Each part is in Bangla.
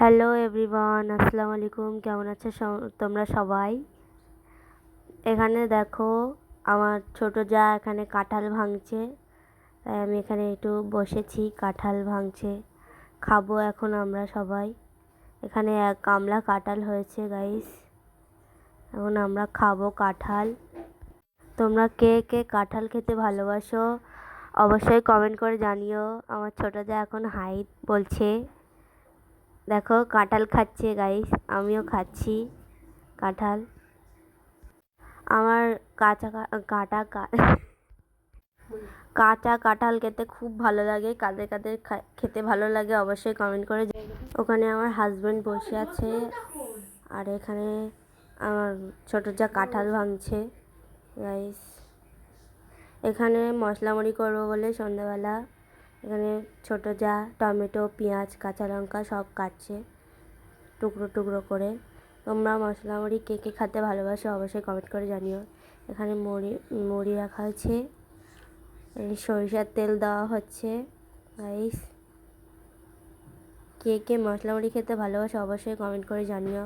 হ্যালো এভরিওয়ান, আসসালামু আলাইকুম। কেমন আছো তোমরা সবাই? এখানে দেখো, আমার ছোট যা এখানে কাঁঠাল ভাঙছে, তাই আমি এখানে একটু বসেছি। কাঁঠাল ভাঙছে, খাবো এখন আমরা সবাই। এখানে এক গামলা কাঁঠাল হয়েছে গাইস, এখন আমরা খাবো কাঁঠাল। তোমরা কে কে কাঁঠাল খেতে ভালোবাসো অবশ্যই কমেন্ট করে জানিও। আমার ছোট যা এখন হাই বলছে। দেখো কাঁঠাল খাচ্ছে গাইস, আমিও খাচ্ছি কাঁঠাল। আমার কাঁচা কাটা কাঁচা কাঁঠাল খেতে খুব ভালো লাগে। কাদের কাদের খেতে ভালো লাগে অবশ্যই কমেন্ট করে। ওখানে আমার হাজব্যান্ড বসে আছে, আর এখানে আমার ছোট যা কাঁঠাল ভাঙছে গাইস। এখানে মশলা মুড়ি করবো বলে সন্ধ্যাবেলা এখানে ছোট যা টমেটো, পেঁয়াজ, কাঁচা লঙ্কা সব কাটছে টুকরো টুকরো করে। তোমরা মশলা মুড়ি কে কে খেতে ভালোবাসো অবশ্যই কমেন্ট করে জানিও। এখানে মুড়ি রাখা হয়েছে, সরিষার তেল দেওয়া হচ্ছে গাইস। কে কে মশলা মুড়ি খেতে ভালোবাসো অবশ্যই কমেন্ট করে জানিও।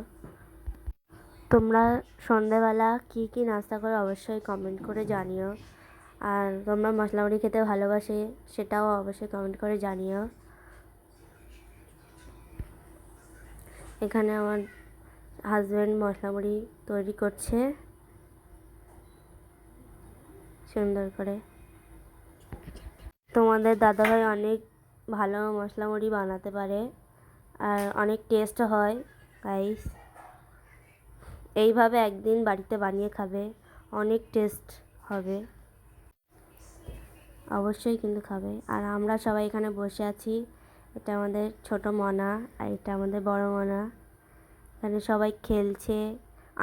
তোমরা সন্ধ্যাবেলা কী কী নাস্তা করো অবশ্যই কমেন্ট করে জানিও। আর তোমরা মশলা মুড়ি খেতে ভালোবাসে সেটাও অবশ্যই কমেন্ট করে জানিও। এখানে আমার হাজব্যান্ড মশলা মুড়ি তৈরি করছে সুন্দর করে। তোমাদের দাদাভাই অনেক ভালো মশলা মুড়ি বানাতে পারে, আর অনেক টেস্ট হয় গাইস। এইভাবে একদিন বাড়িতে বানিয়ে খাবে, অনেক টেস্ট হবে অবশ্যই, কিন্তু খাবে। আর আমরা সবাই এখানে বসে আছি। এটা আমাদের ছোট মনা, আর এটা আমাদের বড় মনা। এখানে সবাই খেলছে,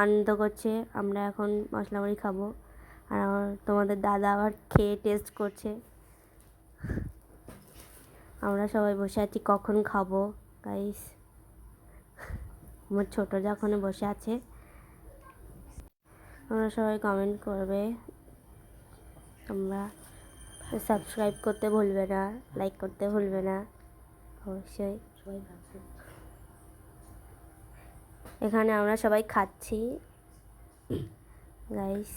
আনন্দ করছে। আমরা এখন মশলা মুড়ি খাবো, আর তোমাদের দাদা আবার খেয়ে টেস্ট করছে। আমরা সবাই বসে আছি কখন খাবো গাইস। আমার ছোট যখন বসে আছে। তোমরা সবাই কমেন্ট করবে, তোমরা সাবস্ক্রাইব করতে ভুলবে না, লাইক করতে ভুলবে না অবশ্যই। এখানে আমরা সবাই খাচ্ছি গাইস।